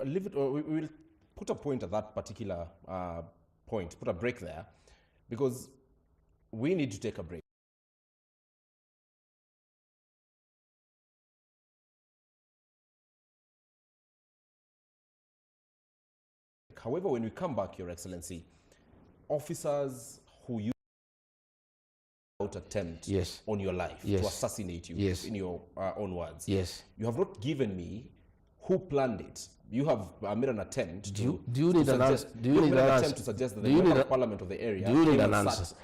leave it, we will put a point at that particular point, put a break there, because we need to take a break. However, when we come back, Your Excellency, officers who use attempt on your life to assassinate you, in your own words. You have not given me who planned it. You have made an attempt to suggest that the member of parliament of the area do you need an answer?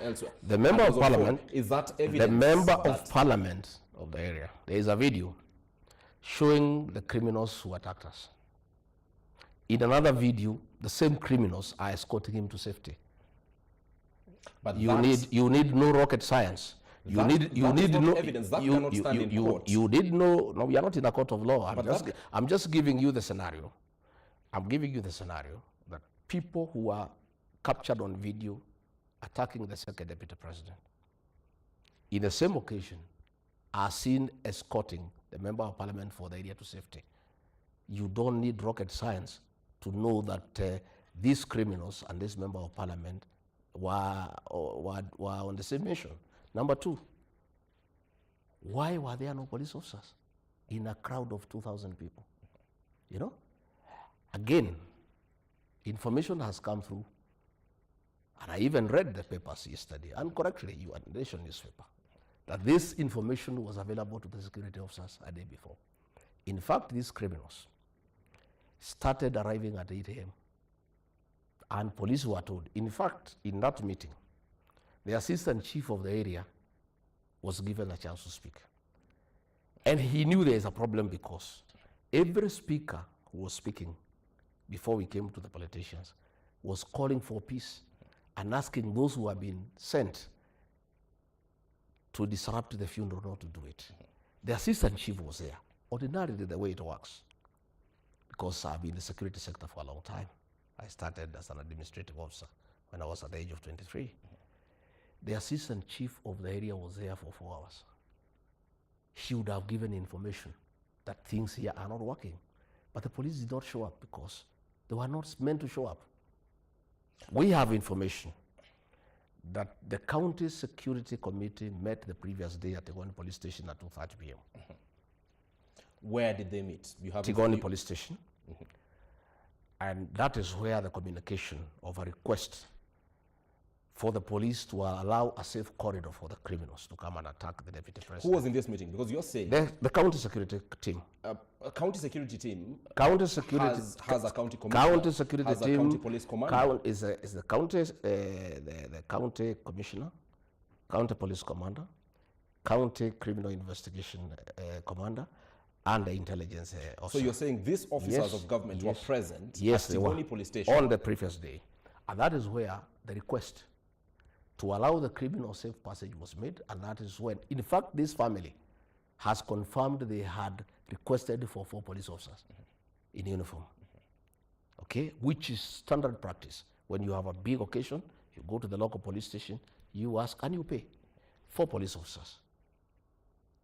The member of parliament is that evidence? The member of parliament of the area. There is a video showing the criminals who attacked us. In another video, the same criminals are escorting him to safety. But you need no rocket science. You need no evidence that cannot stand in court. You need no. We are not in a court of law. I'm just giving you the scenario. I'm giving you the scenario that people who are captured on video attacking the second deputy president in the same occasion are seen escorting the member of parliament for the area to safety. You don't need rocket science to know that these criminals and this member of parliament were on the same mission. Number two, why were there no police officers in a crowd of 2,000 people? You know? Again, information has come through, and I even read the papers yesterday, and correctly, you are the Nation newspaper, that this information was available to the security officers a day before. In fact, these criminals started arriving at 8 a.m. and police were told. In fact, in that meeting, the assistant chief of the area was given a chance to speak. And he knew there is a problem because every speaker who was speaking before we came to the politicians was calling for peace and asking those who have been sent to disrupt the funeral not to do it. The assistant chief was there. Ordinarily, the way it works, because I've been in the security sector for a long time. I started as an administrative officer when I was at the age of 23. The assistant chief of the area was there for 4 hours. He would have given information that things here are not working. But the police did not show up because they were not meant to show up. We have information that the county security committee met the previous day at Tigoni police station at 2:30 p.m. Where did they meet? You have Tigoni police station. And that is where the communication of a request for the police to allow a safe corridor for the criminals to come and attack the deputy president. Who was in this meeting? Because you're saying the county security team. A county security team. County security has a county commissioner. County security has team. A county police commander. Is the county the county commissioner, county police commander, county criminal investigation commander, and the intelligence officer. So you're saying these officers of government were present at Tigoni police station on the previous day, and that is where the request to allow the criminal safe passage was made, and that is when, in fact, this family has confirmed they had requested for 4 police officers in uniform, okay, which is standard practice. When you have a big occasion, you go to the local police station, you ask, and you pay 4 police officers.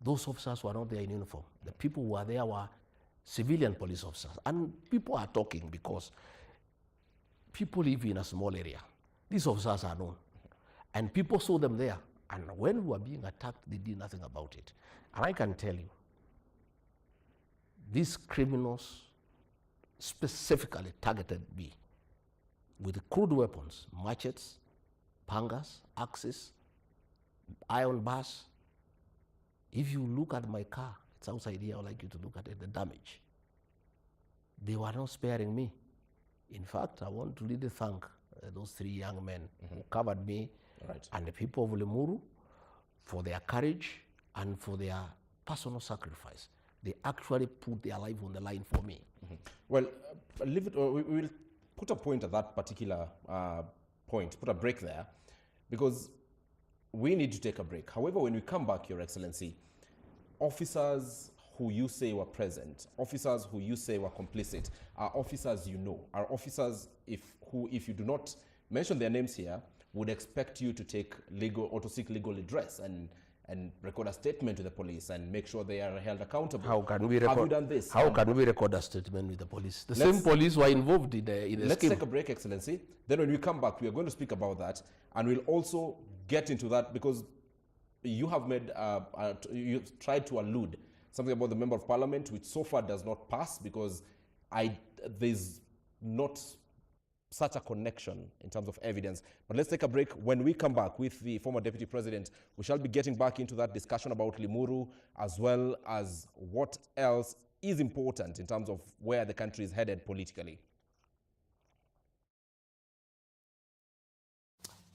Those officers were not there in uniform. The people who were there were civilian police officers. And people are talking because people live in a small area. These officers are known. And people saw them there. And when we were being attacked, they did nothing about it. And I can tell you, these criminals specifically targeted me with crude weapons, machetes, pangas, axes, iron bars. If you look at my car, it's outside here, I would like you to look at it, the damage. They were not sparing me. In fact, I want to really thank those 3 young men who covered me and the people of Limuru for their courage and for their personal sacrifice. They actually put their life on the line for me. Well, leave it, we will put a point at that particular point, put a break there, because we need to take a break. However, when we come back, Your Excellency, officers who you say were present, officers who you say were complicit, are officers you know, are officers who, if you do not mention their names here, would expect you to take legal or to seek legal redress and and record a statement to the police and make sure they are held accountable. How can we record? Have you done this? How can we record a statement with the police? The same police were involved in the Let's scheme. take a break, Excellency. Then when we come back, we are going to speak about that, and we'll also get into that because you have made, you tried to allude something about the Member of Parliament, which so far does not pass because there's not such a connection in terms of evidence. But let's take a break. When we come back with the former Deputy President, we shall be getting back into that discussion about Limuru, as well as what else is important in terms of where the country is headed politically.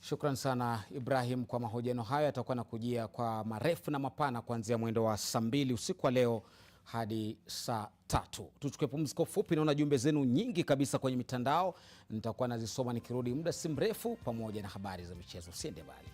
Shukran sana Ibrahim kwa mahojiano haya. Yatakuwa nakujia kwa marefu na mapana kuanzia mwendo wa saa 2 usiku wa leo hadi saa 3. Tuchukue pumziko fupi, naona jumbe zenu nyingi kabisa kwenye mitandao. Nitakuwa nazisoma nikirudi muda si mrefu pamoja na habari za michezo. Usiende mbali.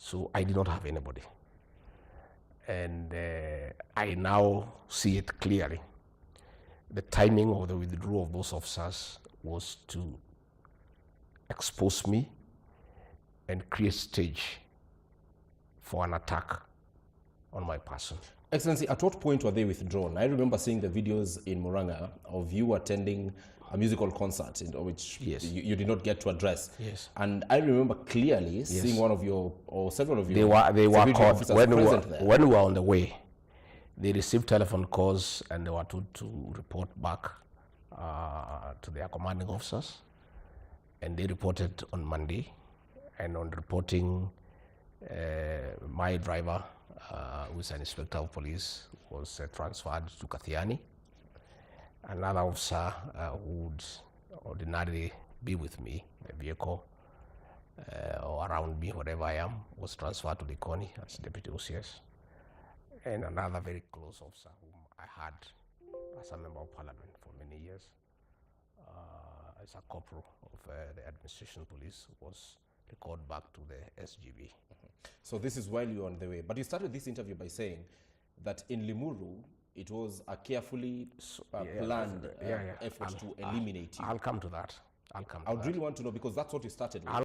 So I did not have anybody. And I now see it clearly. The timing of the withdrawal of those officers was to expose me and create stage for an attack on my person. Excellency, at what point were they withdrawn? I remember seeing the videos in Muranga of you attending a musical concert in which you did not get to address. Yes. And I remember clearly seeing one of your, or several of your they were caught when we were on the way. They received telephone calls and they were told to report back to their commanding officers. And they reported on Monday. And on reporting, my driver, who is an inspector of police, was transferred to Kathiani. Another officer who would ordinarily be with me, a vehicle, or around me, wherever I am, was transferred to Likoni as Deputy OCS. And another very close officer whom I had as a member of parliament for many years, as a corporal of the administration police, was recalled back to the SGB. So this is while you're on the way. But you started this interview by saying that in Limuru, it was a carefully planned effort to eliminate you. I'll come to that. I would really want to know, because that's what you started with.